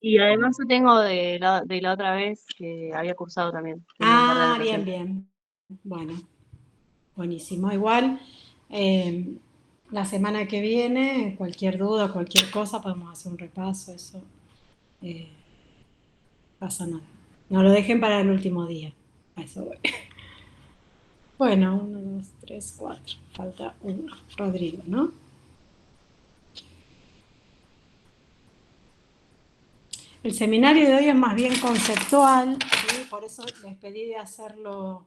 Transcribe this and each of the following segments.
Y además yo tengo de la otra vez que había cursado también. Tengo un par de Ah, bien, anotaciones. bien. Bueno, buenísimo. Igual, eh, la semana que viene, cualquier duda, cualquier cosa, podemos hacer un repaso, eso eh, pasa nada. No lo dejen para el último día. A eso voy. Bueno, uno, dos, tres, cuatro. Falta uno. Rodrigo, ¿no? El seminario de hoy es más bien conceptual, ¿sí? Por eso les pedí de hacerlo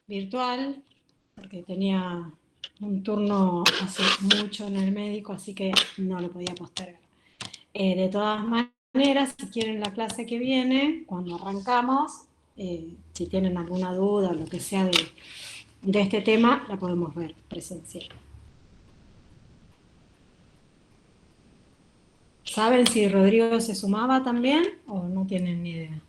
virtual, porque tenía un turno hace mucho en el médico, así que no lo podía postergar. De todas maneras, si quieren la clase que viene, cuando arrancamos, si tienen alguna duda o lo que sea de este tema, la podemos ver presencial. ¿Saben si Rodrigo se sumaba también o no tienen ni idea?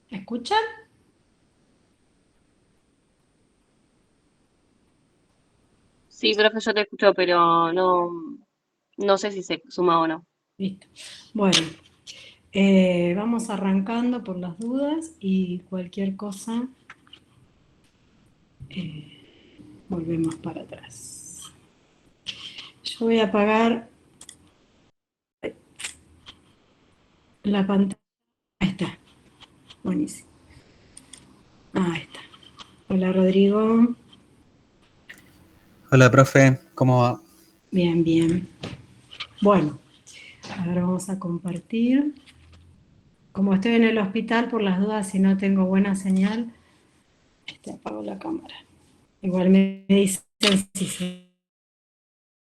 ¿Escuchan? Sí, profe, yo te escucho, pero no sé si se suma o no. Listo. Bueno, vamos arrancando por las dudas y cualquier cosa volvemos para atrás. Yo voy a apagar la pantalla. Ahí está, buenísimo. Ahí está. Hola Rodrigo. Hola, profe, ¿cómo va? Bien, bien. Bueno, ahora vamos a compartir. Como estoy en el hospital, por las dudas, si no tengo buena señal, apago la cámara. Igual me dicen si se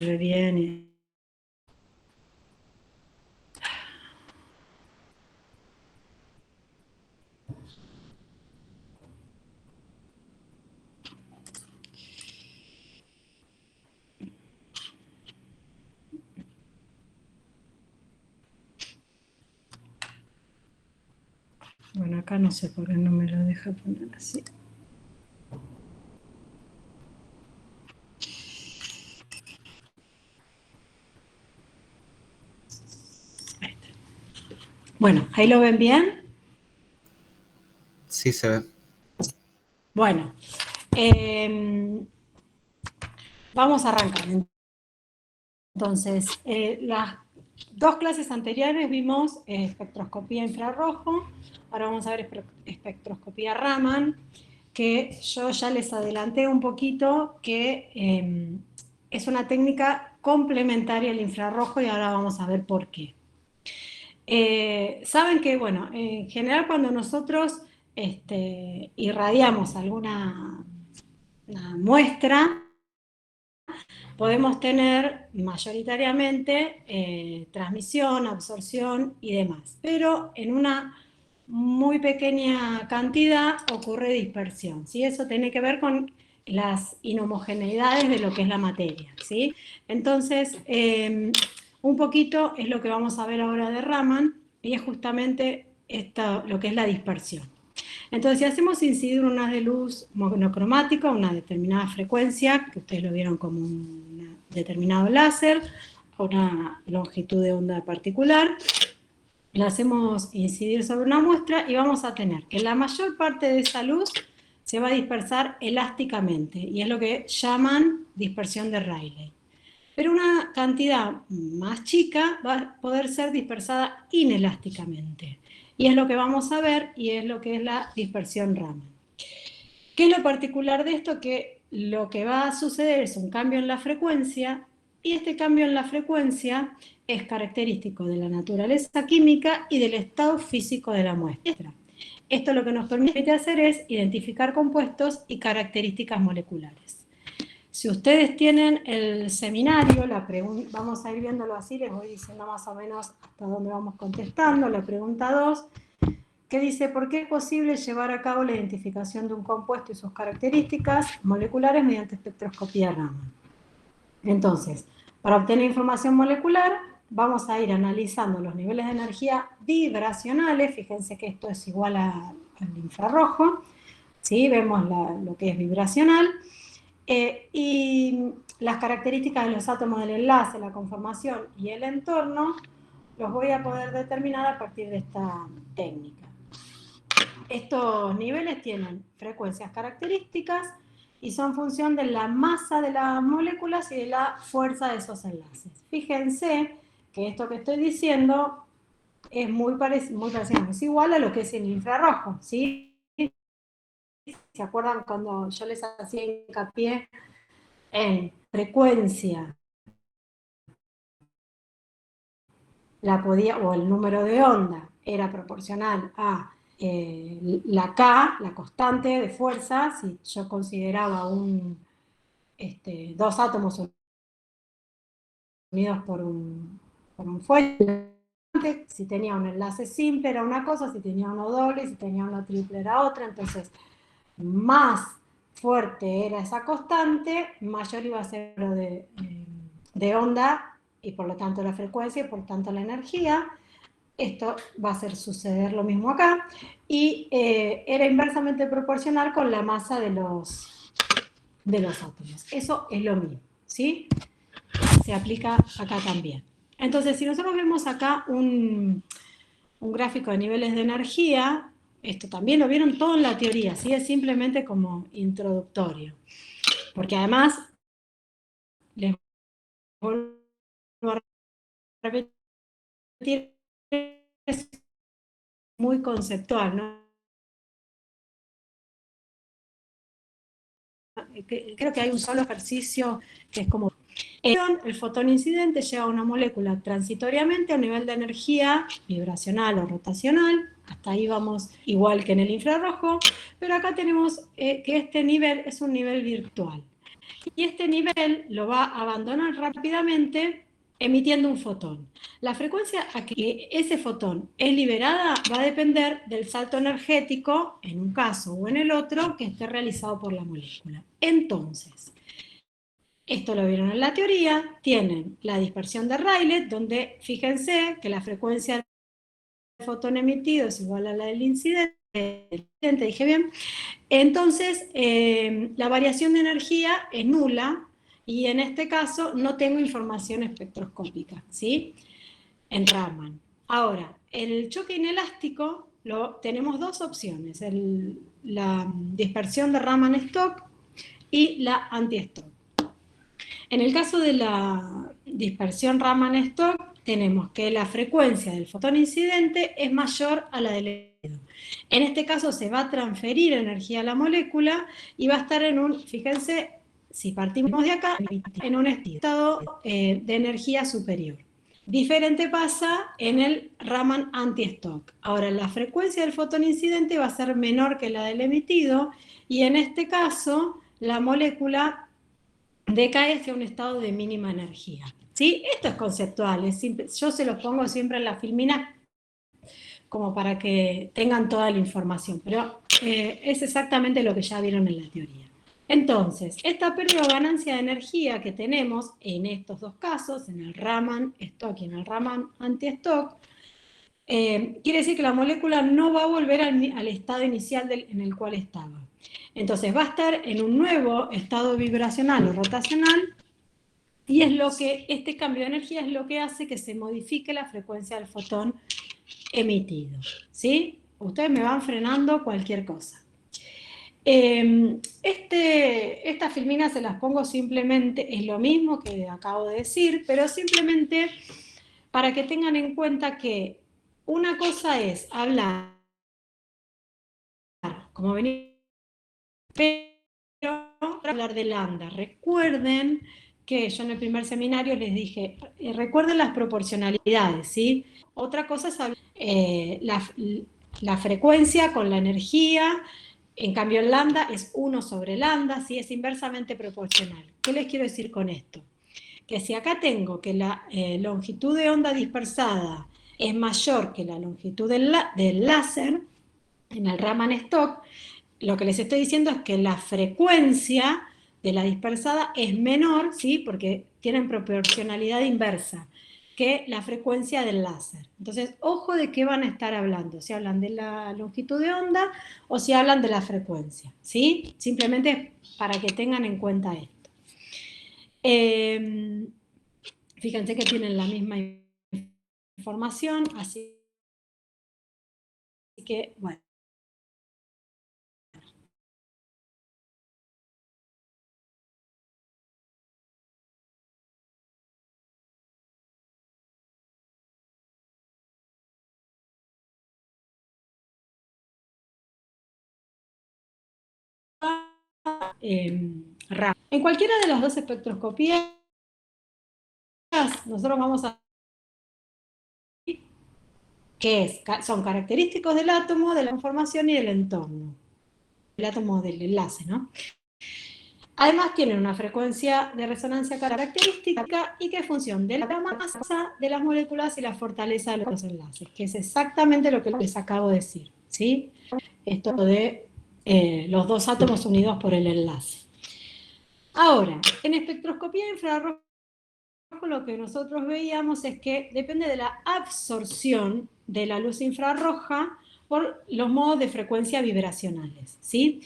ve bien. Bueno, acá no sé por qué no me lo deja poner así. Ahí está. Bueno, ¿ahí lo ven bien? Sí, se ve. Bueno, vamos a arrancar. Entonces, las dos clases anteriores vimos espectroscopía infrarrojo, ahora vamos a ver espectroscopía Raman, que yo ya les adelanté un poquito que es una técnica complementaria al infrarrojo y ahora vamos a ver por qué. Saben que, bueno, en general cuando nosotros irradiamos alguna una muestra, podemos tener mayoritariamente transmisión, absorción y demás, pero en una muy pequeña cantidad ocurre dispersión, ¿sí? Eso tiene que ver con las inhomogeneidades de lo que es la materia, ¿sí? Entonces, un poquito es lo que vamos a ver ahora de Raman y es justamente lo que es la dispersión. Entonces, si hacemos incidir un haz de luz monocromática a una determinada frecuencia, que ustedes lo vieron como un determinado láser, a una longitud de onda particular, la hacemos incidir sobre una muestra y vamos a tener que la mayor parte de esa luz se va a dispersar elásticamente, y es lo que llaman dispersión de Rayleigh. Pero una cantidad más chica va a poder ser dispersada inelásticamente. Y es lo que vamos a ver y es lo que es la dispersión Raman. ¿Qué es lo particular de esto? Que lo que va a suceder es un cambio en la frecuencia y este cambio en la frecuencia es característico de la naturaleza química y del estado físico de la muestra. Esto lo que nos permite hacer es identificar compuestos y características moleculares. Si ustedes tienen el seminario, vamos a ir viéndolo así, les voy diciendo más o menos hasta dónde vamos contestando. La pregunta 2, que dice, ¿por qué es posible llevar a cabo la identificación de un compuesto y sus características moleculares mediante espectroscopía Raman? Entonces, para obtener información molecular, vamos a ir analizando los niveles de energía vibracionales. Fíjense que esto es igual al infrarrojo, ¿sí? Vemos lo que es vibracional. Y las características de los átomos del enlace, la conformación y el entorno, los voy a poder determinar a partir de esta técnica. Estos niveles tienen frecuencias características y son función de la masa de las moléculas y de la fuerza de esos enlaces. Fíjense que esto que estoy diciendo es muy parecido, es igual a lo que es el infrarrojo, ¿sí? ¿Se acuerdan cuando yo les hacía hincapié en frecuencia? O el número de onda era proporcional a la K, la constante de fuerza. Si yo consideraba dos átomos unidos por un fuelle, si tenía un enlace simple era una cosa, si tenía uno doble, si tenía uno triple era otra. Entonces, más fuerte era esa constante, mayor iba a ser lo de onda, y por lo tanto la frecuencia y por tanto la energía. Esto va a hacer suceder lo mismo acá, y era inversamente proporcional con la masa de los átomos. Eso es lo mismo, ¿sí? Se aplica acá también. Entonces, si nosotros vemos acá un gráfico de niveles de energía, esto también lo vieron todo en la teoría, ¿sí? Es simplemente como introductorio. Porque además, les vuelvo a repetir, es muy conceptual, ¿no? Creo que hay un solo ejercicio que es como... El fotón incidente llega a una molécula transitoriamente a un nivel de energía vibracional o rotacional. Hasta ahí vamos igual que en el infrarrojo, pero acá tenemos que este nivel es un nivel virtual. Y este nivel lo va a abandonar rápidamente emitiendo un fotón. La frecuencia a que ese fotón es liberada va a depender del salto energético, en un caso o en el otro, que esté realizado por la molécula. Entonces, esto lo vieron en la teoría, tienen la dispersión de Rayleigh, donde fíjense que la frecuencia del fotón emitido es igual a la del incidente, dije bien. Entonces, la variación de energía es nula, y en este caso no tengo información espectroscópica, ¿sí? En Raman. Ahora, el choque inelástico tenemos dos opciones, la dispersión de Raman-Stock y la anti-Stock. En el caso de la dispersión Raman-Stock, tenemos que la frecuencia del fotón incidente es mayor a la del emitido. En este caso se va a transferir energía a la molécula y va a estar fíjense, si partimos de acá, en un estado de energía superior. Diferente pasa en el Raman anti-Stock. Ahora, la frecuencia del fotón incidente va a ser menor que la del emitido, y en este caso la molécula decae hacia un estado de mínima energía. ¿Sí? Esto es conceptual, yo se los pongo siempre en la filmina como para que tengan toda la información, pero es exactamente lo que ya vieron en la teoría. Entonces, esta pérdida o ganancia de energía que tenemos en estos dos casos, en el Raman-Stock y en el Raman anti-Stock, quiere decir que la molécula no va a volver al estado inicial en el cual estaba. Entonces va a estar en un nuevo estado vibracional o rotacional, y este cambio de energía es lo que hace que se modifique la frecuencia del fotón emitido, ¿sí? Ustedes me van frenando cualquier cosa. Estas filminas se las pongo simplemente, es lo mismo que acabo de decir, pero simplemente para que tengan en cuenta que una cosa es hablar, como venía, pero hablar de lambda. Recuerden que yo en el primer seminario les dije, recuerden las proporcionalidades, ¿sí? Otra cosa es la frecuencia con la energía. En cambio, el lambda es 1 sobre lambda, ¿sí? Es inversamente proporcional. ¿Qué les quiero decir con esto? Que si acá tengo que la longitud de onda dispersada es mayor que la longitud del láser, en el Raman-Stock, lo que les estoy diciendo es que la frecuencia de la dispersada es menor, ¿sí? Porque tienen proporcionalidad inversa. que la frecuencia del láser. Entonces, ojo de qué van a estar hablando, si hablan de la longitud de onda o si hablan de la frecuencia, ¿sí? Simplemente para que tengan en cuenta esto. Fíjense que tienen la misma información, así que, bueno. En cualquiera de las dos espectroscopías, nosotros vamos a que son característicos del átomo, de la información y del entorno. El átomo del enlace, ¿no? Además tienen una frecuencia de resonancia característica y que es función de la masa de las moléculas y la fortaleza de los enlaces, que es exactamente lo que les acabo de decir, ¿sí? Esto de los dos átomos unidos por el enlace. Ahora, en espectroscopía infrarroja lo que nosotros veíamos es que depende de la absorción de la luz infrarroja por los modos de frecuencia vibracionales, ¿sí?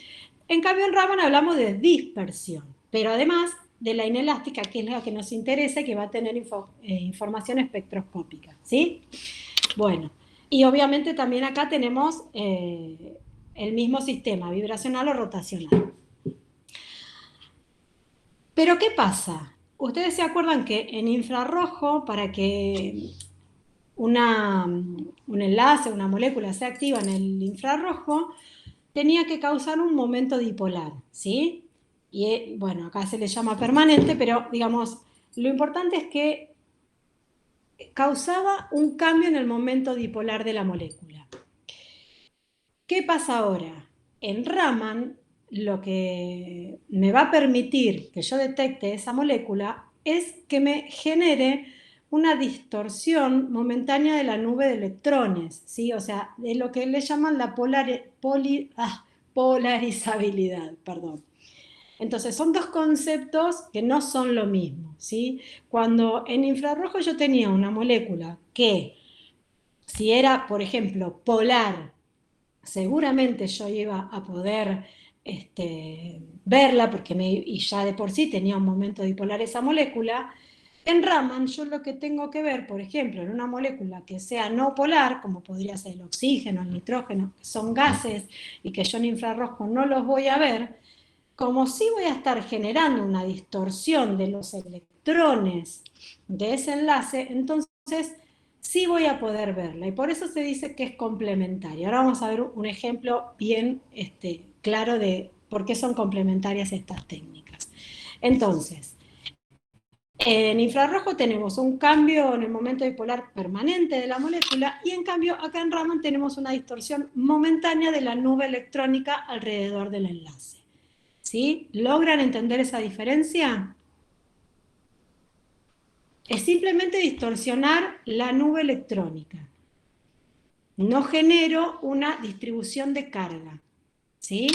En cambio, en Raman hablamos de dispersión, pero además de la inelástica, que es la que nos interesa, que va a tener información espectroscópica, ¿sí? Bueno, y obviamente también acá tenemos el mismo sistema, vibracional o rotacional. Pero ¿qué pasa? Ustedes se acuerdan que en infrarrojo, para que un enlace, una molécula sea activa en el infrarrojo, tenía que causar un momento dipolar, ¿sí? Y bueno, acá se le llama permanente, pero digamos, lo importante es que causaba un cambio en el momento dipolar de la molécula. ¿Qué pasa ahora? En Raman, lo que me va a permitir que yo detecte esa molécula es que me genere una distorsión momentánea de la nube de electrones, ¿sí? O sea, de lo que le llaman la polarizabilidad, perdón. Entonces, son dos conceptos que no son lo mismo, ¿sí? Cuando en infrarrojo yo tenía una molécula que, si era, por ejemplo, polar, seguramente yo iba a poder verla, porque y ya de por sí tenía un momento dipolar esa molécula. En Raman yo lo que tengo que ver, por ejemplo, en una molécula que sea no polar, como podría ser el oxígeno, el nitrógeno, que son gases y que yo en infrarrojo no los voy a ver, como sí voy a estar generando una distorsión de los electrones de ese enlace, entonces sí voy a poder verla. Y por eso se dice que es complementaria. Ahora vamos a ver un ejemplo bien claro de por qué son complementarias estas técnicas. Entonces, en infrarrojo tenemos un cambio en el momento dipolar permanente de la molécula y en cambio acá en Raman tenemos una distorsión momentánea de la nube electrónica alrededor del enlace. ¿Sí? ¿Logran entender esa diferencia? Es simplemente distorsionar la nube electrónica. No genero una distribución de carga. ¿Sí?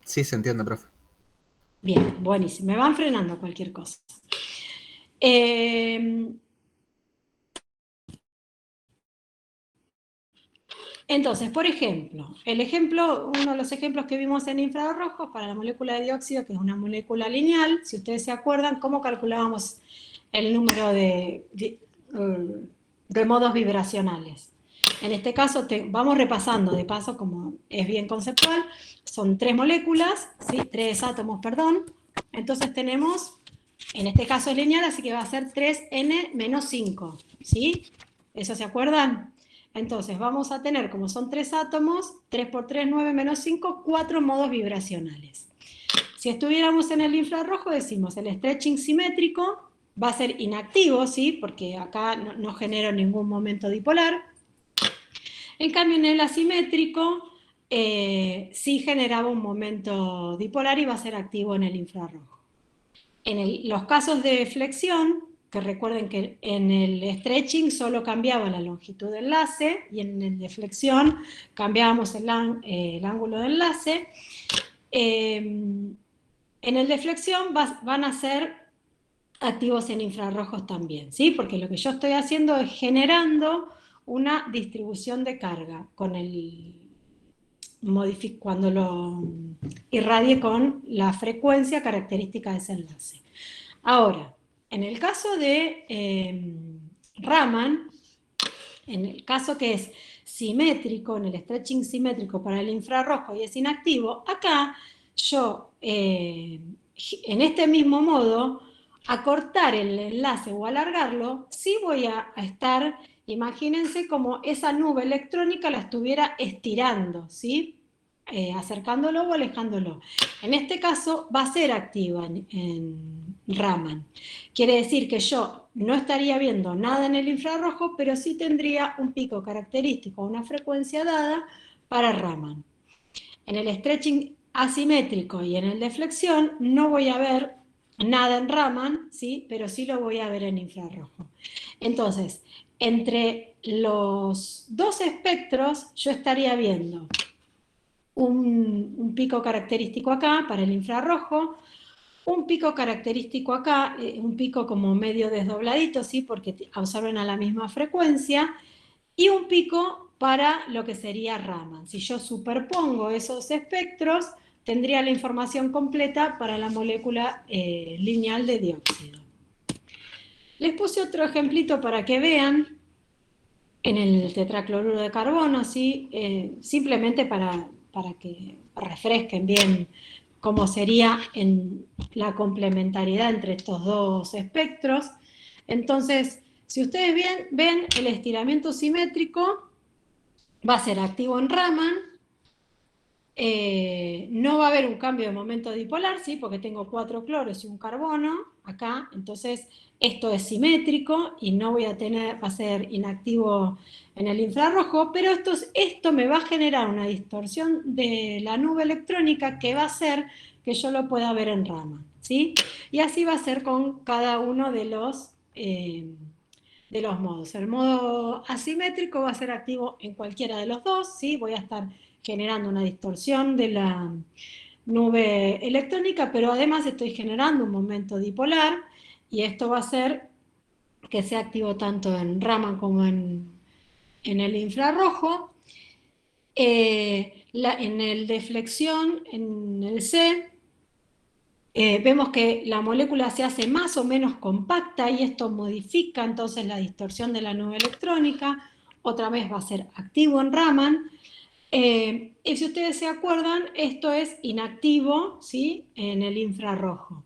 Sí, se entiende, profe. Bien, buenísimo. Me van frenando cualquier cosa. Entonces, por ejemplo, uno de los ejemplos que vimos en infrarrojos para la molécula de dióxido, que es una molécula lineal, si ustedes se acuerdan, ¿cómo calculábamos el número de modos vibracionales? En este caso, vamos repasando, de paso, como es bien conceptual, son tres moléculas, ¿sí? Tres átomos, perdón. Entonces tenemos, en este caso es lineal, así que va a ser 3n menos 5, ¿sí? ¿Eso se acuerdan? Entonces vamos a tener, como son tres átomos, 3 por 3, 9 menos 5, 4 modos vibracionales. Si estuviéramos en el infrarrojo, decimos el stretching simétrico va a ser inactivo, ¿sí? Porque acá no genera ningún momento dipolar. En cambio, en el asimétrico sí generaba un momento dipolar y va a ser activo en el infrarrojo. En los casos de flexión, que recuerden que en el stretching solo cambiaba la longitud de enlace y en el de flexión cambiábamos el ángulo de enlace. En el de flexión van a ser activos en infrarrojos también, ¿sí? Porque lo que yo estoy haciendo es generando una distribución de carga con cuando lo irradie con la frecuencia característica de ese enlace. Ahora, en el caso de Raman, en el caso que es simétrico, en el stretching simétrico para el infrarrojo y es inactivo, acá yo, en este mismo modo, acortar el enlace o alargarlo, sí voy a estar, imagínense como esa nube electrónica la estuviera estirando, ¿sí? Acercándolo o alejándolo. En este caso va a ser activa en Raman. Quiere decir que yo no estaría viendo nada en el infrarrojo, pero sí tendría un pico característico, una frecuencia dada para Raman. En el stretching asimétrico y en el de flexión no voy a ver nada en Raman, ¿sí? Pero sí lo voy a ver en infrarrojo. Entonces, entre los dos espectros yo estaría viendo un pico característico acá para el infrarrojo, un pico característico acá, un pico como medio desdobladito, ¿sí? Porque absorben a la misma frecuencia, y un pico para lo que sería Raman. Si yo superpongo esos espectros, tendría la información completa para la molécula lineal de dióxido. Les puse otro ejemplito para que vean en el tetracloruro de carbono, ¿sí? Simplemente para que refresquen bien cómo sería en la complementariedad entre estos dos espectros. Entonces, si ustedes ven el estiramiento simétrico, va a ser activo en Raman, no va a haber un cambio de momento dipolar, ¿sí? Porque tengo 4 cloros y un carbono acá, entonces esto es simétrico y no voy a tener, va a ser inactivo en el infrarrojo, pero esto me va a generar una distorsión de la nube electrónica que va a hacer que yo lo pueda ver en Raman, ¿sí? Y así va a ser con cada uno de los modos. El modo asimétrico va a ser activo en cualquiera de los dos, ¿sí? Voy a estar generando una distorsión de la nube electrónica, pero además estoy generando un momento dipolar y esto va a hacer que sea activo tanto en Raman como en el infrarrojo. En el de flexión, en el C, vemos que la molécula se hace más o menos compacta y esto modifica entonces la distorsión de la nube electrónica. Otra vez va a ser activo en Raman. Y si ustedes se acuerdan, esto es inactivo, ¿sí? En el infrarrojo.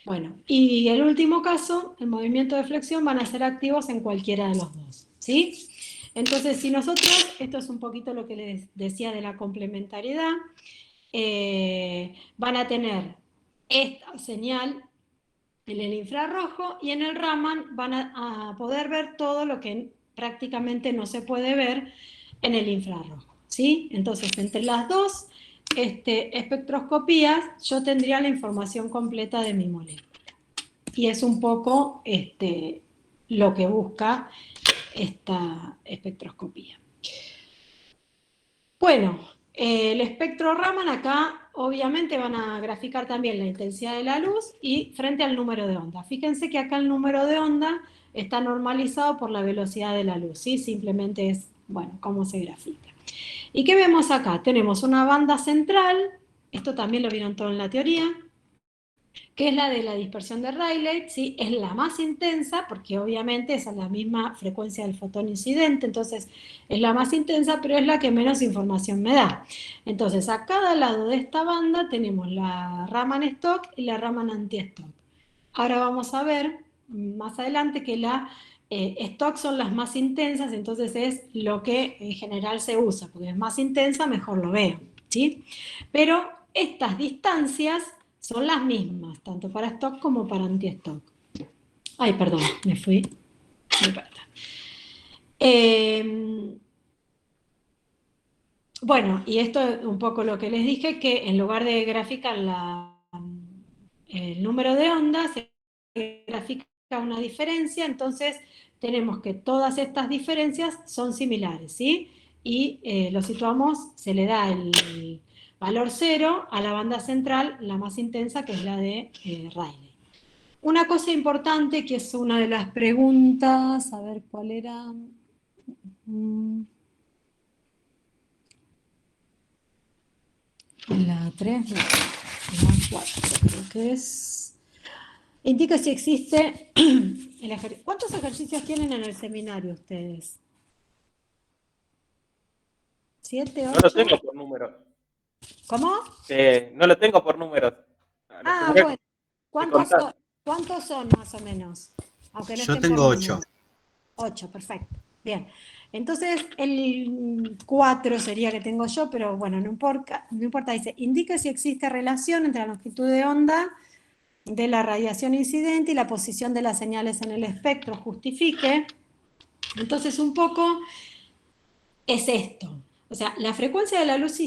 Bueno, y el último caso, el movimiento de flexión, van a ser activos en cualquiera de los dos, ¿sí? Entonces, si nosotros, esto es un poquito lo que les decía de la complementariedad, van a tener esta señal en el infrarrojo y en el Raman van a poder ver todo lo que prácticamente no se puede ver en el infrarrojo, ¿sí? Entonces, entre las dos espectroscopías, yo tendría la información completa de mi molécula. Y es un poco lo que busca esta espectroscopía. Bueno, el espectro Raman acá obviamente van a graficar también la intensidad de la luz y frente al número de onda. Fíjense que acá el número de onda está normalizado por la velocidad de la luz, ¿sí? Simplemente es, bueno, cómo se grafica. ¿Y qué vemos acá? Tenemos una banda central, esto también lo vieron todo en la teoría, que es la de la dispersión de Rayleigh, ¿sí? Es la más intensa, porque obviamente es a la misma frecuencia del fotón incidente, entonces es la más intensa, pero es la que menos información me da. Entonces, a cada lado de esta banda tenemos la Raman stock y la Raman anti-stock. Ahora vamos a ver más adelante que la stock son las más intensas, entonces es lo que en general se usa, porque es más intensa, mejor lo veo, ¿sí? Pero estas distancias son las mismas, tanto para stock como para anti-stock. Ay, perdón, me fui. Bueno, y esto es un poco lo que les dije, que en lugar de graficar el número de ondas, se grafica una diferencia, entonces tenemos que todas estas diferencias son similares, ¿sí? Y lo situamos, se le da el valor 0 a la banda central, la más intensa, que es la de Rayleigh. una cosa importante que es una de las preguntas, a ver cuál era. La 3, la 4, creo que es. Indica si existe el ejercicio. ¿Cuántos ejercicios tienen en el seminario ustedes? ¿7, No lo 8? tengo por números. ¿Cómo? No lo tengo por números. Los Ah, tendría bueno. que ¿Cuántos contar. son, cuántos son más o menos? Aunque no Yo estén por tengo 8. número. 8, perfecto. Bien. Entonces, el 4 sería que tengo yo, pero bueno, no importa. No importa. Dice, indica si existe relación entre la longitud de onda de la radiación incidente y la posición de las señales en el espectro. Justifique. Entonces, un poco es esto. O sea, la frecuencia de la luz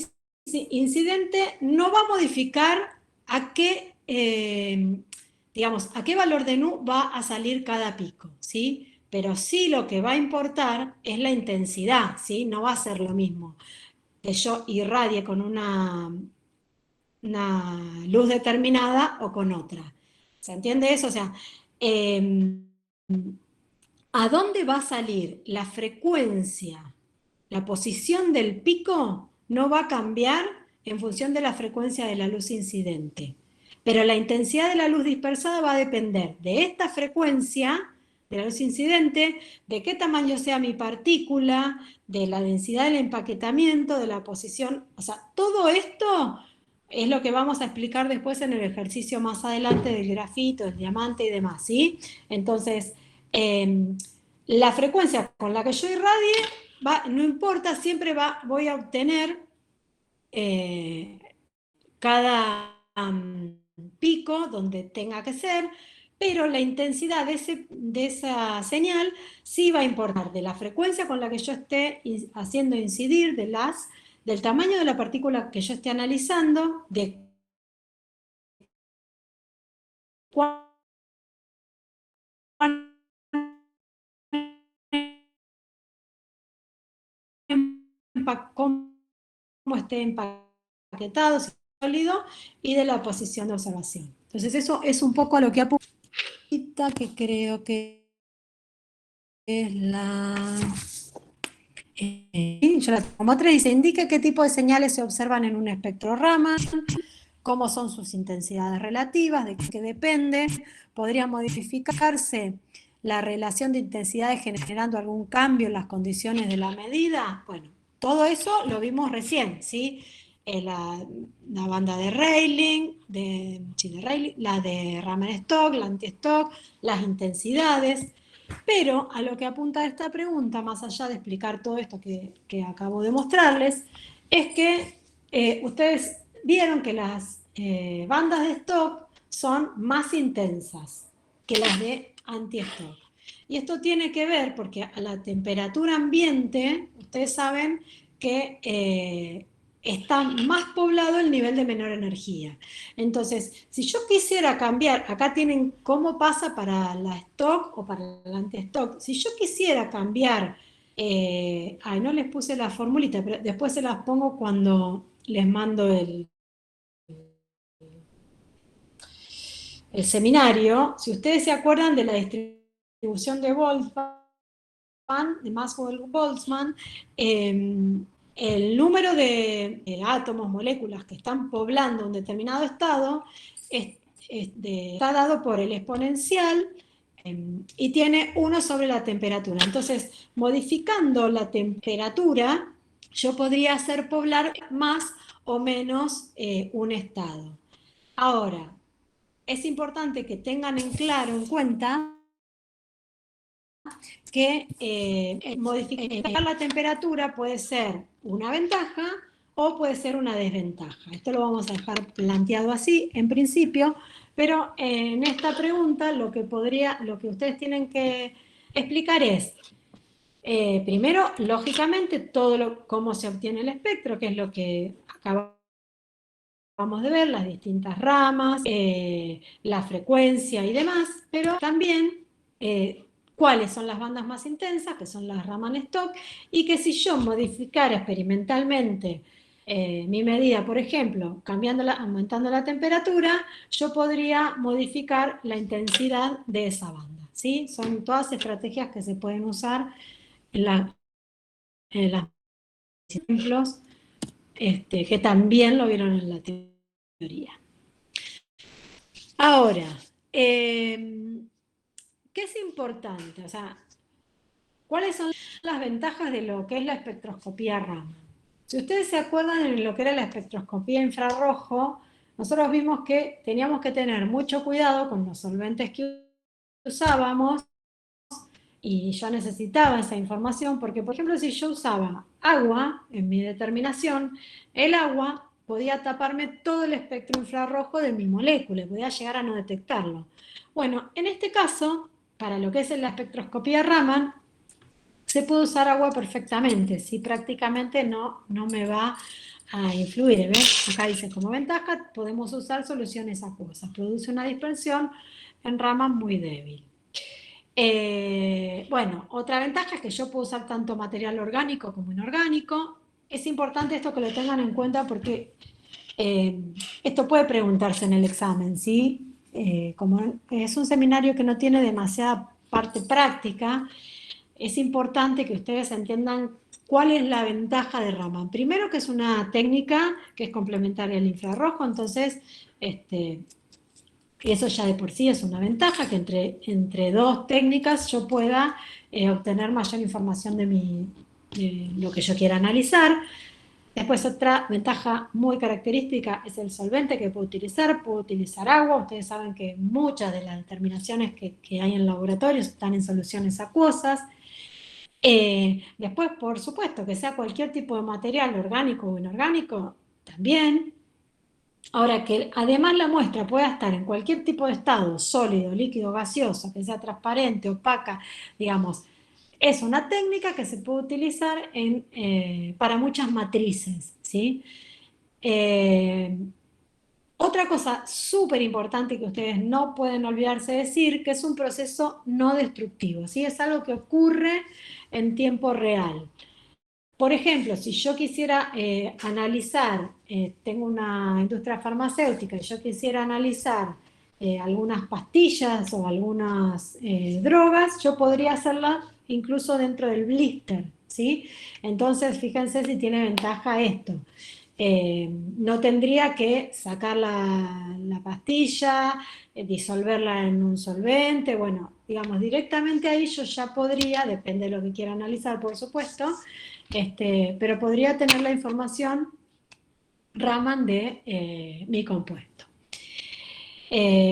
incidente no va a modificar a qué, digamos, a qué valor de nu va a salir cada pico, ¿sí? Pero sí lo que va a importar es la intensidad, ¿sí? No va a ser lo mismo que yo irradie con una luz determinada o con otra. ¿Se entiende eso? O sea, ¿a dónde va a salir la frecuencia? La posición del pico no va a cambiar en función de la frecuencia de la luz incidente. Pero la intensidad de la luz dispersada va a depender de esta frecuencia de la luz incidente, de qué tamaño sea mi partícula, de la densidad del empaquetamiento, de la posición. O sea, todo esto es lo que vamos a explicar después en el ejercicio más adelante del grafito, del diamante y demás, ¿sí? Entonces, la frecuencia con la que yo irradie no importa, siempre voy a obtener cada pico donde tenga que ser, pero la intensidad de esa señal sí va a importar de la frecuencia con la que yo esté haciendo incidir, del tamaño de la partícula que yo esté analizando, de cómo esté empaquetado, sólido, y de la posición de observación. Entonces eso es un poco a lo que apunta, que creo que es la... yo la tengo como 3, dice, indica qué tipo de señales se observan en un espectrograma, cómo son sus intensidades relativas, de qué depende, podría modificarse la relación de intensidades generando algún cambio en las condiciones de la medida. Bueno, todo eso lo recién, ¿sí? La banda de Rayleigh, la de Raman-Stock, la anti-Stock, las intensidades. Pero a lo que apunta esta pregunta, más allá de explicar todo esto que acabo de mostrarles, es que ustedes vieron que las bandas de Stock son más intensas que las de anti-Stock. Y esto tiene que ver porque a la temperatura ambiente, ustedes saben que está más poblado el nivel de menor energía. Entonces, si yo quisiera cambiar, acá tienen cómo pasa para la stock o para la anti-stock. Si yo quisiera cambiar, no les puse la formulita, pero después se las pongo cuando les mando el seminario. Si ustedes se acuerdan de la distribución de Boltzmann, de Maxwell-Boltzmann, el número de átomos, moléculas que están poblando un determinado estado está dado por el exponencial y tiene 1 sobre la temperatura. Entonces, modificando la temperatura, yo podría hacer poblar más o menos un estado. Ahora, es importante que tengan en cuenta que modificar la temperatura puede ser una ventaja o puede ser una desventaja. Esto lo vamos a dejar planteado así en principio, pero en esta pregunta lo que ustedes tienen que explicar es, primero, lógicamente, cómo se obtiene el espectro, que es lo que acabamos de ver, las distintas ramas, la frecuencia y demás, pero también cuáles son las bandas más intensas, que son las Raman-Stock, y que si yo modificara experimentalmente mi medida, por ejemplo, aumentando la temperatura, yo podría modificar la intensidad de esa banda, ¿sí? Son todas estrategias que se pueden usar en las ejemplos, que también lo vieron en la teoría. Ahora, ¿qué es importante? O sea, ¿cuáles son las ventajas de lo que es la espectroscopía Raman? Si ustedes se acuerdan de lo que era la espectroscopía infrarrojo, nosotros vimos que teníamos que tener mucho cuidado con los solventes que usábamos, y yo necesitaba esa información porque, por ejemplo, si yo usaba agua en mi determinación, el agua podía taparme todo el espectro infrarrojo de mi molécula, podía llegar a no detectarlo. Bueno, en este caso, para lo que es la espectroscopía Raman, se puede usar agua perfectamente, ¿sí? Prácticamente no me va a influir, ¿ves? Acá dice, como ventaja, podemos usar soluciones acuosas, produce una dispersión en Raman muy débil. Bueno, otra ventaja es que yo puedo usar tanto material orgánico como inorgánico. Es importante esto que lo tengan en cuenta porque esto puede preguntarse en el examen, ¿sí? Como es un seminario que no tiene demasiada parte práctica, es importante que ustedes entiendan cuál es la ventaja de Raman. Primero, que es una técnica que es complementaria al infrarrojo, entonces, y eso ya de por sí es una ventaja, que entre dos técnicas yo pueda obtener mayor información de lo que yo quiera analizar. Después, otra ventaja muy característica es el solvente que puedo utilizar agua. Ustedes saben que muchas de las determinaciones que hay en laboratorios están en soluciones acuosas. Después, por supuesto, que sea cualquier tipo de material, orgánico o inorgánico, también. Ahora, que además la muestra pueda estar en cualquier tipo de estado, sólido, líquido, gaseoso, que sea transparente, opaca, digamos, es una técnica que se puede utilizar para muchas matrices, ¿sí? Otra cosa súper importante que ustedes no pueden olvidarse de decir, que es un proceso no destructivo, ¿sí? Es algo que ocurre en tiempo real. Por ejemplo, si yo quisiera analizar, tengo una industria farmacéutica y yo quisiera analizar algunas pastillas o algunas drogas, yo podría hacerla incluso dentro del blister, ¿sí? Entonces, fíjense si tiene ventaja esto. No tendría que sacar la pastilla, disolverla en un solvente, bueno, digamos, directamente ahí yo ya podría, depende de lo que quiera analizar, por supuesto, pero podría tener la información Raman de mi compuesto.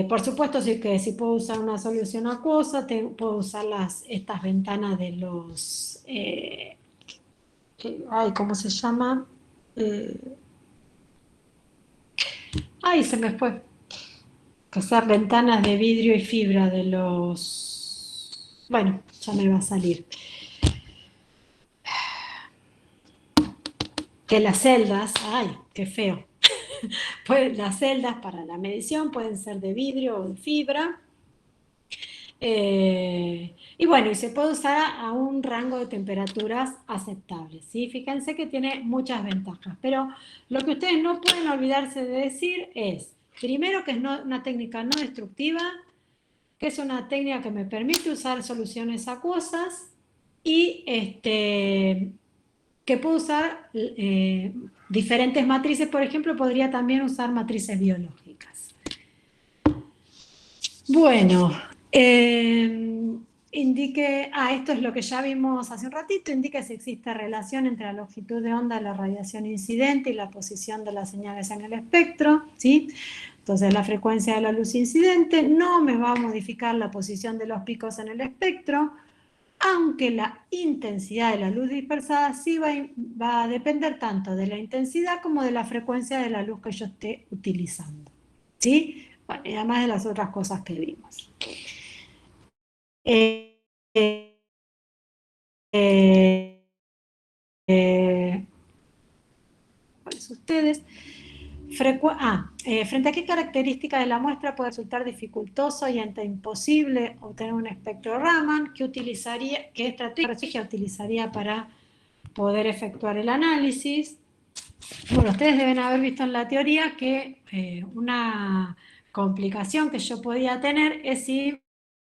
Por supuesto, sí que si puedo usar una solución acuosa, puedo usar estas ventanas de los... ¿cómo se llama? Se me fue. Que sean ventanas de vidrio y fibra de los... Bueno, ya me va a salir. Que las celdas, qué feo. Pues las celdas para la medición pueden ser de vidrio o de fibra. Y bueno, y se puede usar a un rango de temperaturas aceptables, ¿sí? Fíjense que tiene muchas ventajas, pero lo que ustedes no pueden olvidarse de decir es, primero, que es una técnica no destructiva, que es una técnica que me permite usar soluciones acuosas y que puedo usar diferentes matrices. Por ejemplo, podría también usar matrices biológicas. Bueno, indique, esto es lo que ya vimos hace un ratito, indica si existe relación entre la longitud de onda de la radiación incidente y la posición de las señales en el espectro, ¿sí? Entonces la frecuencia de la luz incidente no me va a modificar la posición de los picos en el espectro, aunque la intensidad de la luz dispersada sí va a depender tanto de la intensidad como de la frecuencia de la luz que yo esté utilizando, ¿sí? Bueno, y además de las otras cosas que vimos. Pues ustedes, frente a qué característica de la muestra puede resultar dificultoso y hasta imposible obtener un espectro Raman, qué estrategia utilizaría para poder efectuar el análisis. Bueno, ustedes deben haber visto en la teoría que una complicación que yo podía tener es si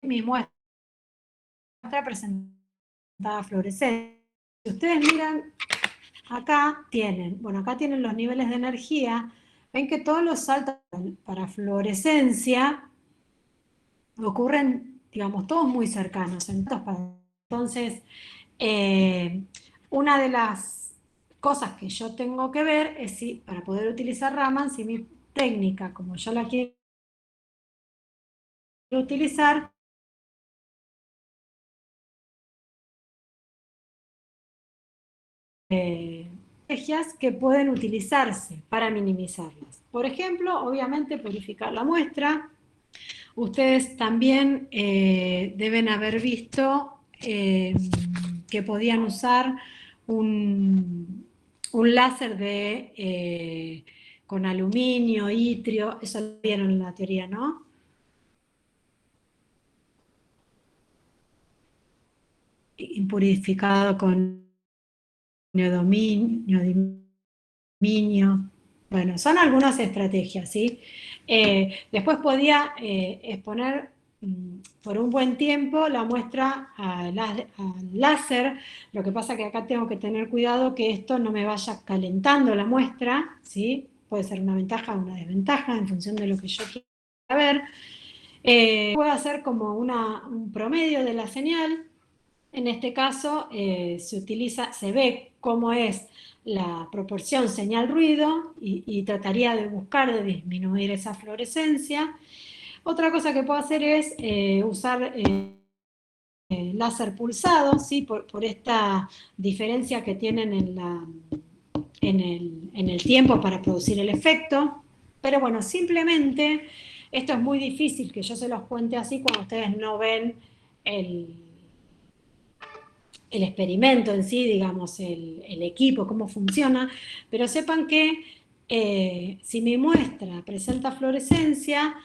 mi muestra presentaba fluorescencia. Si ustedes miran, acá tienen los niveles de energía. Ven que todos los saltos para fluorescencia ocurren, digamos, todos muy cercanos. Entonces, una de las cosas que yo tengo que ver es si, para poder utilizar Raman, si mi técnica, como yo la quiero utilizar, estrategias que pueden utilizarse para minimizarlas. Por ejemplo, obviamente purificar la muestra. Ustedes también deben haber visto que podían usar un láser con aluminio, itrio, eso lo vieron en la teoría, ¿no? Impurificado con neodominio. Bueno, son algunas estrategias, ¿sí? Después podía exponer por un buen tiempo la muestra al láser. Lo que pasa que acá tengo que tener cuidado que esto no me vaya calentando la muestra, ¿sí? Puede ser una ventaja o una desventaja en función de lo que yo quiera ver. Puedo hacer como un promedio de la señal. En este caso se ve cómo es la proporción señal-ruido y trataría de buscar de disminuir esa fluorescencia. Otra cosa que puedo hacer es usar láser pulsado, ¿sí? por esta diferencia que tienen en el tiempo para producir el efecto. Pero bueno, simplemente esto es muy difícil que yo se los cuente así cuando ustedes no ven el experimento en sí, digamos, el equipo, cómo funciona, pero sepan que si mi muestra presenta fluorescencia,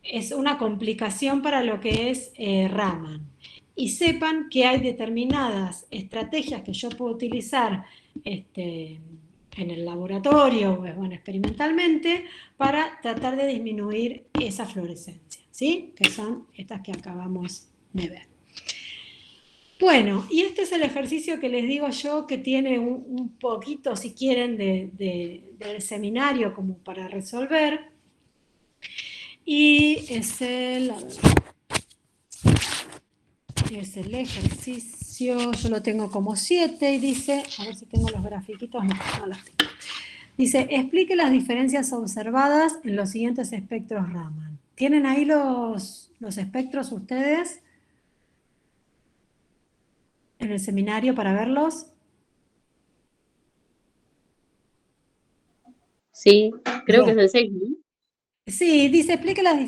es una complicación para lo que es Raman. Y sepan que hay determinadas estrategias que yo puedo utilizar en el laboratorio o bueno, experimentalmente para tratar de disminuir esa fluorescencia, ¿sí? Que son estas que acabamos de ver. Bueno, y este es el ejercicio que les digo yo que tiene un poquito, si quieren, del seminario como para resolver. Y es el ejercicio, yo lo tengo como 7 y dice, a ver si tengo los grafiquitos, no los tengo. Dice, explique las diferencias observadas en los siguientes espectros Raman. ¿Tienen ahí los espectros ustedes en el seminario para verlos? Sí, creo que es Bien. el 6, ¿no? Sí, dice, explique las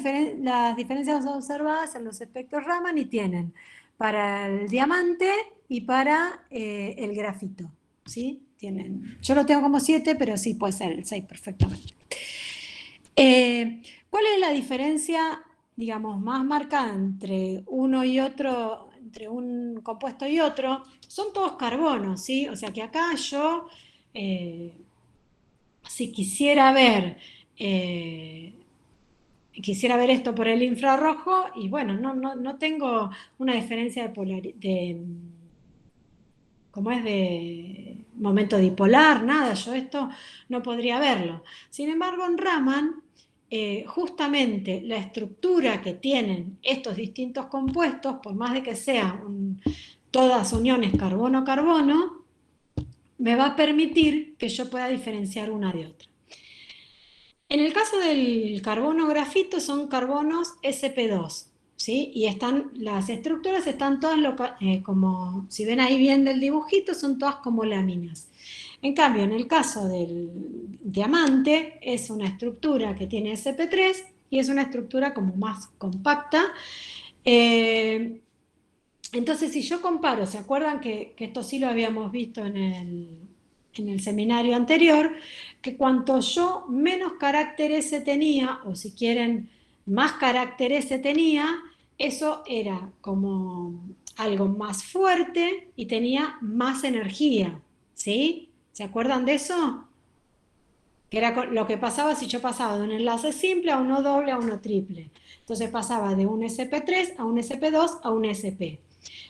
diferencias observadas en los espectros Raman y tienen para el diamante y para el grafito, ¿sí? Tienen, yo lo tengo como 7, pero sí puede ser el 6 perfectamente. ¿Cuál es la diferencia, digamos, más marcada entre uno y otro, entre un compuesto y otro? Son todos carbonos, ¿sí? O sea que acá yo, si quisiera ver esto por el infrarrojo y bueno, no tengo una diferencia como es de momento dipolar, nada, yo esto no podría verlo. Sin embargo, en Raman, justamente la estructura que tienen estos distintos compuestos, por más de que sean todas uniones carbono-carbono, me va a permitir que yo pueda diferenciar una de otra. En el caso del carbono grafito son carbonos sp2, ¿sí? Y las estructuras están todas como, si ven ahí bien del dibujito, son todas como láminas. En cambio, en el caso del diamante, es una estructura que tiene sp3 y es una estructura como más compacta. Entonces, si yo comparo, ¿se acuerdan que esto sí lo habíamos visto en el seminario anterior? Que cuanto yo menos carácter S tenía, o si quieren, más carácter S tenía, eso era como algo más fuerte y tenía más energía, ¿sí? ¿Se acuerdan de eso? Que era lo que pasaba si yo pasaba de un enlace simple a uno doble a uno triple. Entonces pasaba de un SP3 a un SP2 a un SP.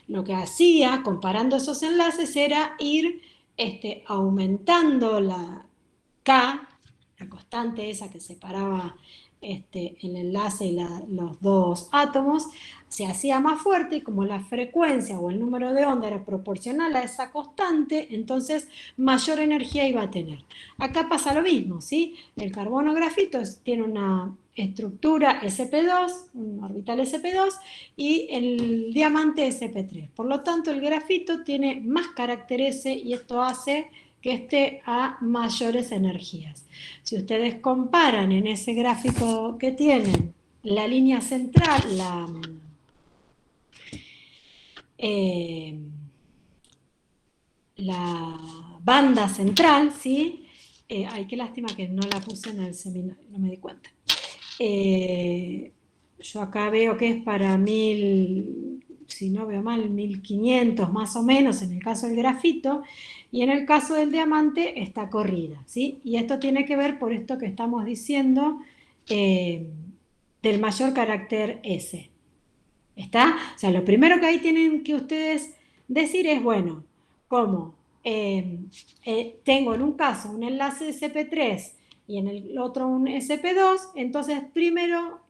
Lo que hacía, comparando esos enlaces, era ir aumentando la K, la constante esa que separaba el enlace y los dos átomos, se hacía más fuerte y como la frecuencia o el número de onda era proporcional a esa constante, entonces mayor energía iba a tener. Acá pasa lo mismo, ¿sí? El carbono grafito tiene una estructura SP2, un orbital SP2, y el diamante SP3. Por lo tanto, el grafito tiene más carácter S y esto hace que esté a mayores energías. Si ustedes comparan en ese gráfico que tienen la línea central, la banda central, ¿sí? Ay, qué lástima que no la puse en el seminario, no me di cuenta. Yo acá veo que es para 1000, si no veo mal, 1500 más o menos en el caso del grafito, y en el caso del diamante está corrida, ¿sí? Y esto tiene que ver por esto que estamos diciendo del mayor carácter S. ¿Está? O sea, lo primero que ahí tienen que ustedes decir es, bueno, ¿cómo? Tengo en un caso un enlace SP3 y en el otro un SP2, entonces primero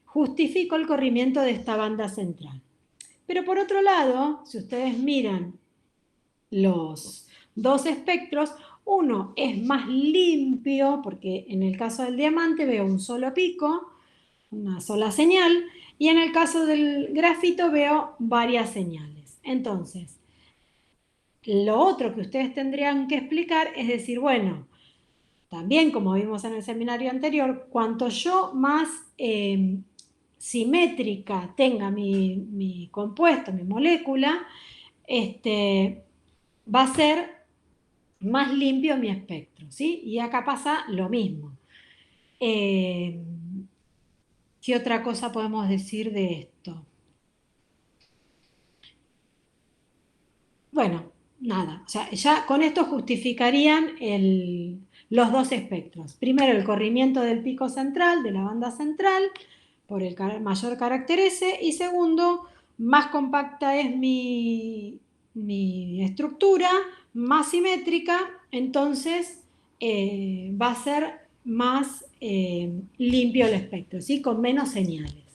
justifico el corrimiento de esta banda central. Pero por otro lado, si ustedes miran los dos espectros, uno es más limpio, porque en el caso del diamante veo un solo pico, una sola señal, y en el caso del grafito veo varias señales. Entonces, lo otro que ustedes tendrían que explicar es decir, bueno, también como vimos en el seminario anterior, cuanto yo más simétrica tenga mi compuesto, mi molécula, va a ser más limpio mi espectro, ¿sí? Y acá pasa lo mismo. ¿Qué otra cosa podemos decir de esto? Bueno, nada, o sea, ya con esto justificarían los dos espectros. Primero, el corrimiento del pico central, de la banda central, por el mayor carácter S, y segundo, más compacta es mi estructura, más simétrica, entonces va a ser más limpio el espectro, ¿sí? Con menos señales.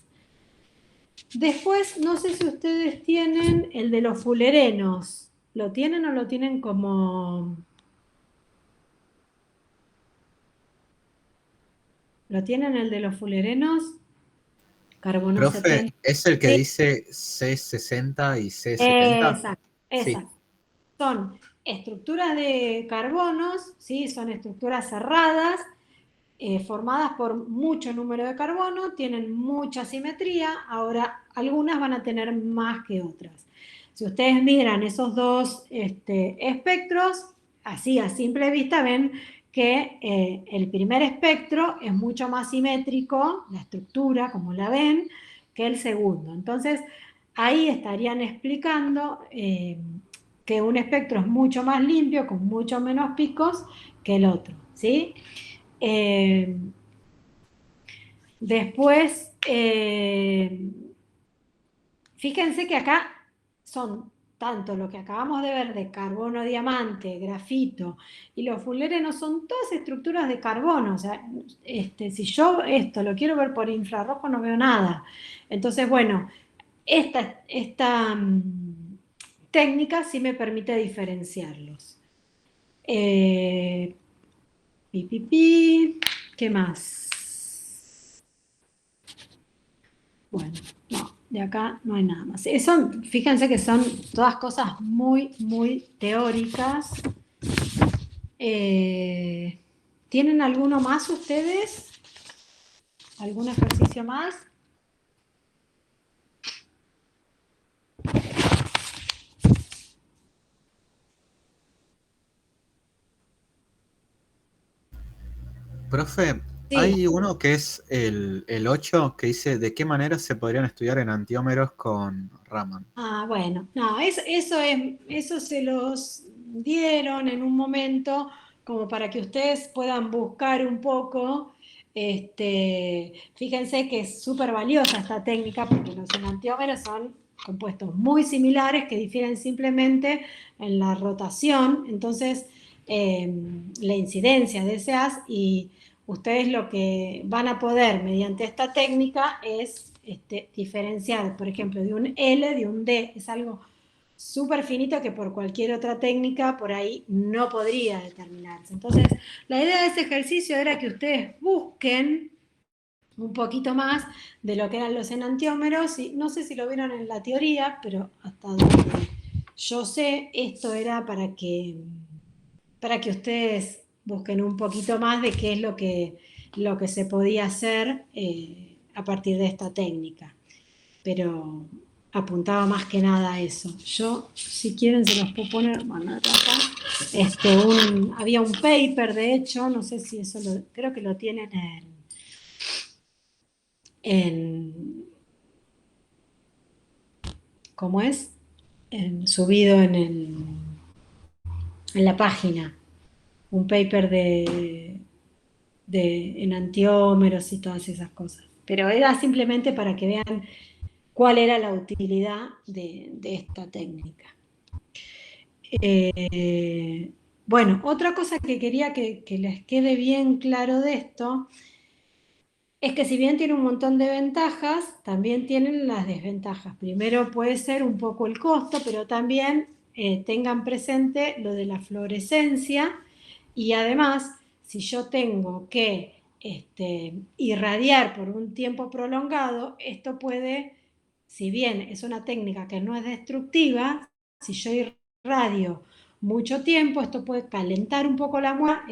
Después, no sé si ustedes tienen el de los fullerenos. ¿Lo tienen o lo tienen como... ¿Lo tienen el de los fullerenos? Carbono Profe, 70. ¿es el que Sí, dice C60 y C70? exacto, Sí. exacto. Son estructuras de carbonos, ¿sí? Son estructuras cerradas, formadas por mucho número de carbono, tienen mucha simetría, ahora algunas van a tener más que otras. Si ustedes miran esos dos espectros, así a simple vista ven que el primer espectro es mucho más simétrico, la estructura, como la ven, que el segundo. Entonces, ahí estarían explicando que un espectro es mucho más limpio, con mucho menos picos que el otro, ¿sí? Eh, Después, fíjense que acá son tanto lo que acabamos de ver de carbono, diamante, grafito y los fullerenos son todas estructuras de carbono. O sea, si yo esto lo quiero ver por infrarrojo no veo nada. Entonces, bueno, esta técnica sí me permite diferenciarlos. Eh, ¿Qué más? Bueno, no, de acá no hay nada más. Fíjense que son todas cosas muy, muy teóricas. Eh, ¿Tienen alguno más ustedes? ¿Algún ejercicio más? Profe, Sí. hay uno que es el 8 que dice de qué manera se podrían estudiar enantiómeros con Raman. Ah, bueno, no, eso se los dieron en un momento, como para que ustedes puedan buscar un poco. Fíjense que es súper valiosa esta técnica porque los enantiómeros son compuestos muy similares que difieren simplemente en la rotación, entonces la incidencia de ese haz, y ustedes lo que van a poder mediante esta técnica es diferenciar, por ejemplo, de un L de un D. Es algo súper finito que por cualquier otra técnica por ahí no podría determinarse. Entonces, la idea de ese ejercicio era que ustedes busquen un poquito más de lo que eran los enantiómeros, y no sé si lo vieron en la teoría, pero hasta donde yo sé, esto era para que ustedes busquen un poquito más de qué es lo que se podía hacer a partir de esta técnica. Pero apuntaba más que nada a eso. Yo, si quieren, se los puedo poner, bueno, acá, había un paper, de hecho, no sé si eso creo que lo tienen ¿cómo es? Subido en la página, un paper de enantiómeros y todas esas cosas. Pero era simplemente para que vean cuál era la utilidad de esta técnica. Bueno, otra cosa que quería que les quede bien claro de esto es que si bien tiene un montón de ventajas, también tienen las desventajas. Primero puede ser un poco el costo, pero también tengan presente lo de la fluorescencia, y además, si yo tengo que irradiar por un tiempo prolongado, esto puede, si bien es una técnica que no es destructiva, si yo irradio mucho tiempo, esto puede calentar un poco la muestra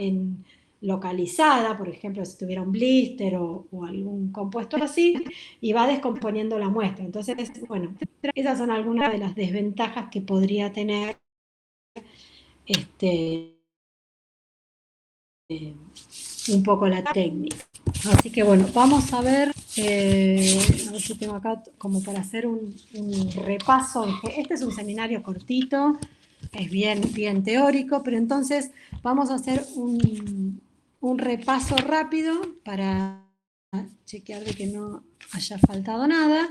localizada, por ejemplo, si tuviera un blister o algún compuesto así, y va descomponiendo la muestra. Entonces, bueno, esas son algunas de las desventajas que podría tener un poco la técnica. Así que bueno, vamos a ver si tengo acá como para hacer un repaso. Este es un seminario cortito, es bien teórico, pero entonces vamos a hacer un repaso rápido para chequear de que no haya faltado nada.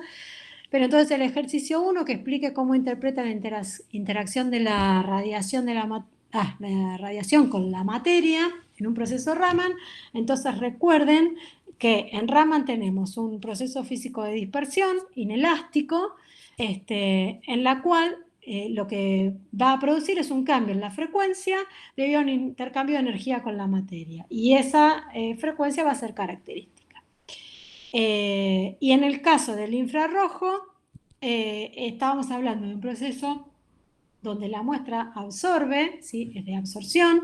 Pero entonces el ejercicio 1, que explique cómo interpreta la interacción de la radiación, la radiación con la materia en un proceso Raman. Entonces recuerden que en Raman tenemos un proceso físico de dispersión inelástico, en la cual lo que va a producir es un cambio en la frecuencia debido a un intercambio de energía con la materia. Y esa frecuencia va a ser característica. Y en el caso del infrarrojo, estábamos hablando de un proceso donde la muestra absorbe, ¿sí? Es de absorción,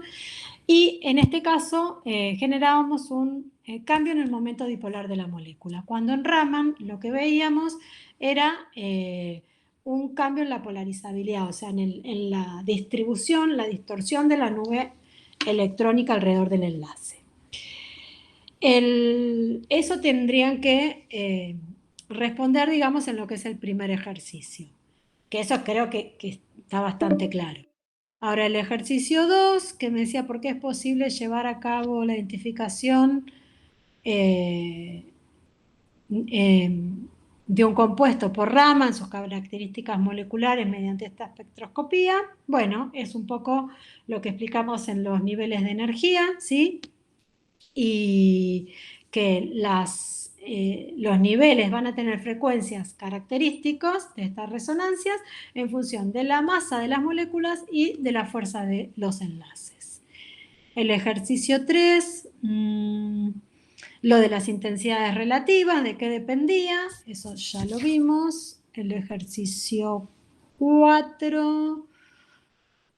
y en este caso generábamos un cambio en el momento dipolar de la molécula. Cuando en Raman lo que veíamos era un cambio en la polarizabilidad, o sea, en la distribución, la distorsión de la nube electrónica alrededor del enlace. Eso tendrían que responder, digamos, en lo que es el primer ejercicio, que eso creo que está bastante claro. Ahora el ejercicio 2, que me decía por qué es posible llevar a cabo la identificación de un compuesto por Raman, sus características moleculares mediante esta espectroscopía. Bueno, es un poco lo que explicamos en los niveles de energía, ¿sí? Y que los niveles van a tener frecuencias características de estas resonancias en función de la masa de las moléculas y de la fuerza de los enlaces. El ejercicio 3, lo de las intensidades relativas, de qué dependía, eso ya lo vimos. El ejercicio 4...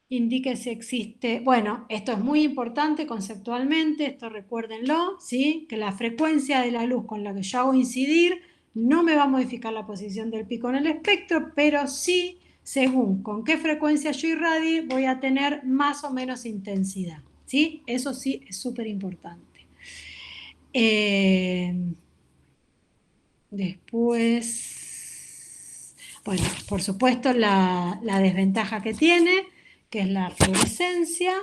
indique si existe, bueno, esto es muy importante conceptualmente, esto recuérdenlo, ¿sí? Que la frecuencia de la luz con la que yo hago incidir no me va a modificar la posición del pico en el espectro, pero sí, según con qué frecuencia yo irradie, voy a tener más o menos intensidad, ¿sí? Eso sí es súper importante. Después, bueno, por supuesto la desventaja que tiene, que es la fluorescencia.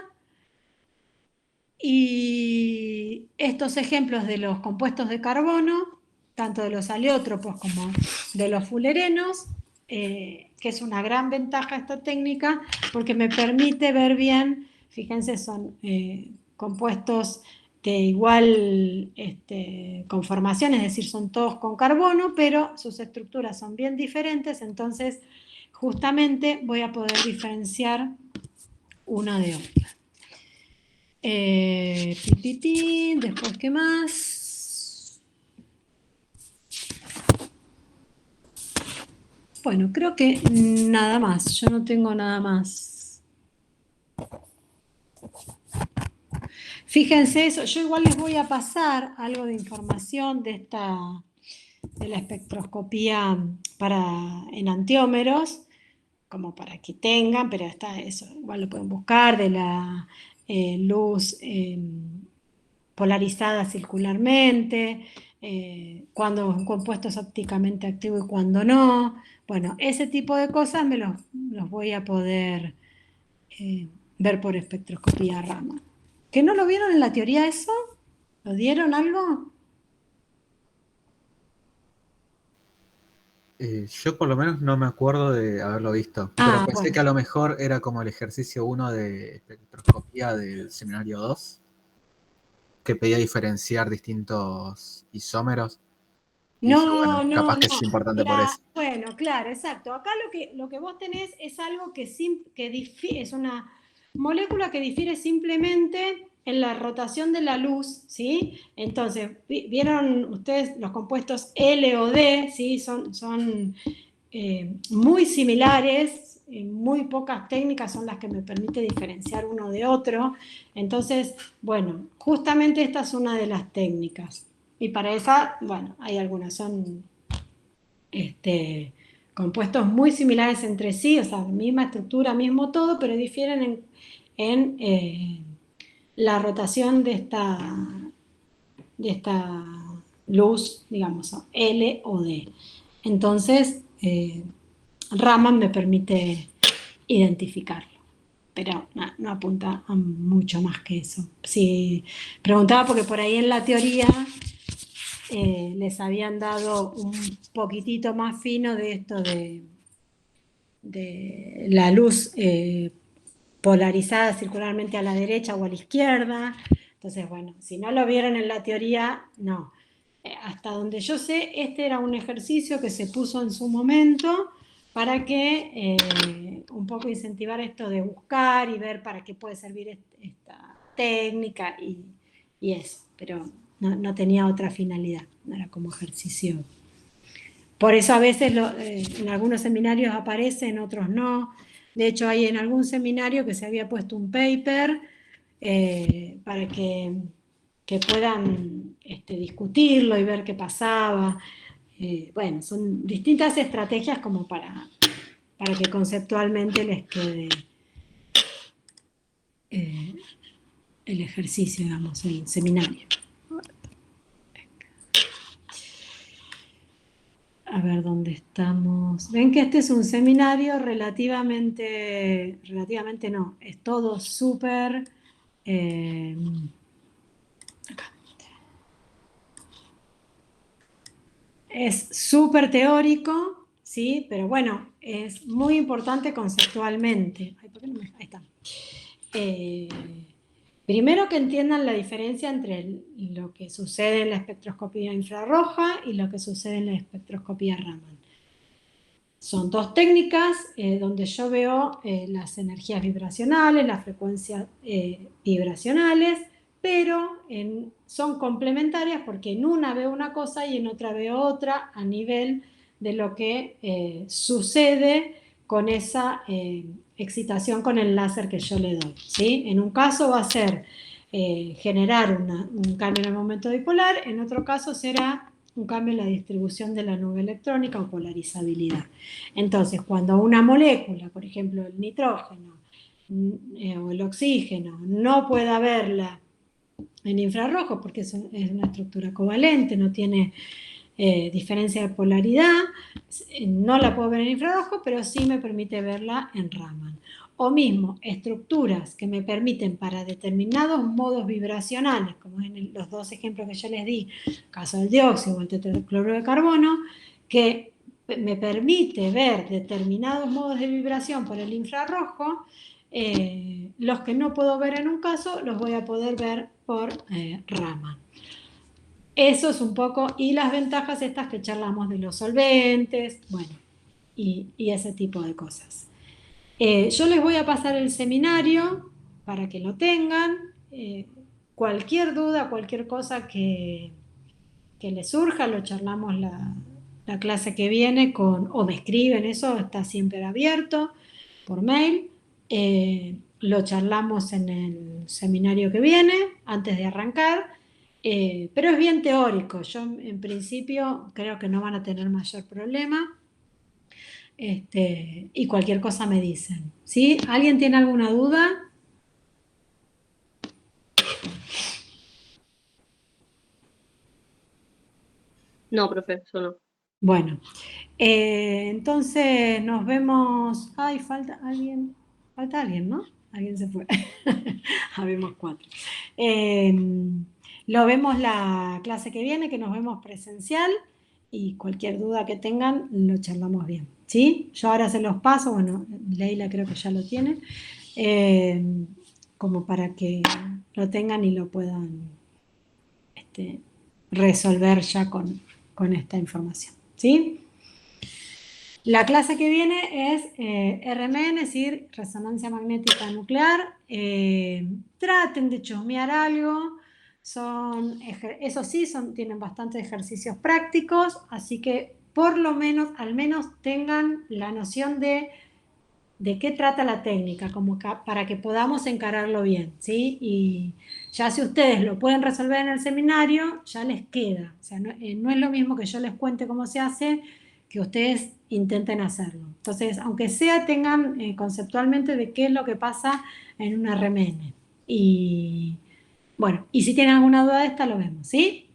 Y estos ejemplos de los compuestos de carbono, tanto de los aleótropos como de los fullerenos, que es una gran ventaja esta técnica porque me permite ver bien, fíjense, son compuestos de igual conformación, es decir, son todos con carbono, pero sus estructuras son bien diferentes, entonces justamente voy a poder diferenciar una de otra. Después, ¿qué más? Bueno, creo que nada más, yo no tengo nada más. Fíjense eso, yo igual les voy a pasar algo de información de la espectroscopía en antiómeros, como para que tengan, pero está eso, igual lo pueden buscar, de la luz polarizada circularmente, cuando un compuesto es ópticamente activo y cuando no. Bueno, ese tipo de cosas los voy a poder ver por espectroscopía Raman. ¿Que no lo vieron en la teoría eso? ¿Lo dieron algo? Yo por lo menos no me acuerdo de haberlo visto, pero Ah, pensé bueno. que a lo mejor era como el ejercicio 1 de espectroscopía del seminario 2, que pedía diferenciar distintos isómeros. Y dije, No, bueno, no, capaz que no. es importante por eso. Bueno, claro, exacto. Acá lo que vos tenés es algo es una molécula que difiere simplemente en la rotación de la luz, ¿sí? Entonces, vieron ustedes los compuestos L o D, ¿sí? Son muy similares, muy pocas técnicas son las que me permite diferenciar uno de otro. Entonces, bueno, justamente esta es una de las técnicas. Y para esa, bueno, hay algunas, son compuestos muy similares entre sí, o sea, misma estructura, mismo todo, pero difieren en la rotación de esta luz, digamos, L o D. Entonces, Raman me permite identificarlo, pero no apunta a mucho más que eso. Si preguntaba porque por ahí en la teoría les habían dado un poquitito más fino de esto de la luz polarizada circularmente a la derecha o a la izquierda. Entonces, bueno, si no lo vieron en la teoría, no. Hasta donde yo sé, este era un ejercicio que se puso en su momento para que un poco incentivar esto de buscar y ver para qué puede servir esta técnica y eso, pero no tenía otra finalidad, no era como ejercicio. Por eso a veces en algunos seminarios aparece, en otros no. De hecho, hay en algún seminario que se había puesto un paper para que puedan discutirlo y ver qué pasaba. Bueno, son distintas estrategias como para que conceptualmente les quede eh, el ejercicio, digamos, el seminario. A ver dónde estamos. Ven que este es un seminario relativamente no, es todo súper. Acá. Es súper teórico, ¿sí? Pero bueno, es muy importante conceptualmente. Ay, ¿por qué no me... Ahí está. Primero que entiendan la diferencia entre lo que sucede en la espectroscopía infrarroja y lo que sucede en la espectroscopía Raman. Son dos técnicas donde yo veo las energías vibracionales, las frecuencias vibracionales, pero son complementarias porque en una veo una cosa y en otra veo otra a nivel de lo que sucede con esa excitación con el láser que yo le doy, ¿sí? En un caso va a ser generar un cambio en el momento dipolar, en otro caso será un cambio en la distribución de la nube electrónica o polarizabilidad. Entonces, cuando una molécula, por ejemplo el nitrógeno o el oxígeno, no pueda verla en infrarrojo porque es una estructura covalente, no tiene diferencia de polaridad, no la puedo ver en infrarrojo, pero sí me permite verla en Raman. O mismo, estructuras que me permiten para determinados modos vibracionales, como en los dos ejemplos que yo les di, el caso del dióxido o el tetracloruro de carbono, que me permite ver determinados modos de vibración por el infrarrojo. Los que no puedo ver en un caso, los voy a poder ver por Raman. Eso es un poco, y las ventajas estas que charlamos de los solventes, bueno, y ese tipo de cosas. Yo les voy a pasar el seminario para que lo tengan. Cualquier duda, cualquier cosa que les surja, lo charlamos la clase que viene o me escriben, eso está siempre abierto por mail. Lo charlamos en el seminario que viene, antes de arrancar, pero es bien teórico. Yo en principio creo que no van a tener mayor problema. Y cualquier cosa me dicen. ¿Sí? ¿Alguien tiene alguna duda? No, profe, yo no. Bueno, entonces nos vemos. Ay, falta alguien. Falta alguien, ¿no? Alguien se fue. Habemos 4. Lo vemos la clase que viene, que nos vemos presencial, y cualquier duda que tengan lo charlamos bien. ¿Sí? Yo ahora se los paso, bueno, Leila creo que ya lo tiene, como para que lo tengan y lo puedan resolver ya con esta información. ¿Sí? La clase que viene es RMN, es decir, resonancia magnética nuclear. Traten de chusmear algo. Eso sí, tienen bastantes ejercicios prácticos, así que por lo menos, al menos tengan la noción de qué trata la técnica, como para que podamos encararlo bien, ¿sí? Y ya si ustedes lo pueden resolver en el seminario, ya les queda. O sea, no es lo mismo que yo les cuente cómo se hace, que ustedes intenten hacerlo. Entonces, aunque sea, tengan conceptualmente de qué es lo que pasa en un RMN. Y bueno, y si tienen alguna duda de esta, lo vemos, ¿sí?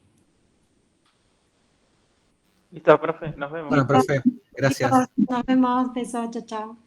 Listo, profe, nos vemos. Bueno, profe, gracias. Nos vemos, besos, chao, chao.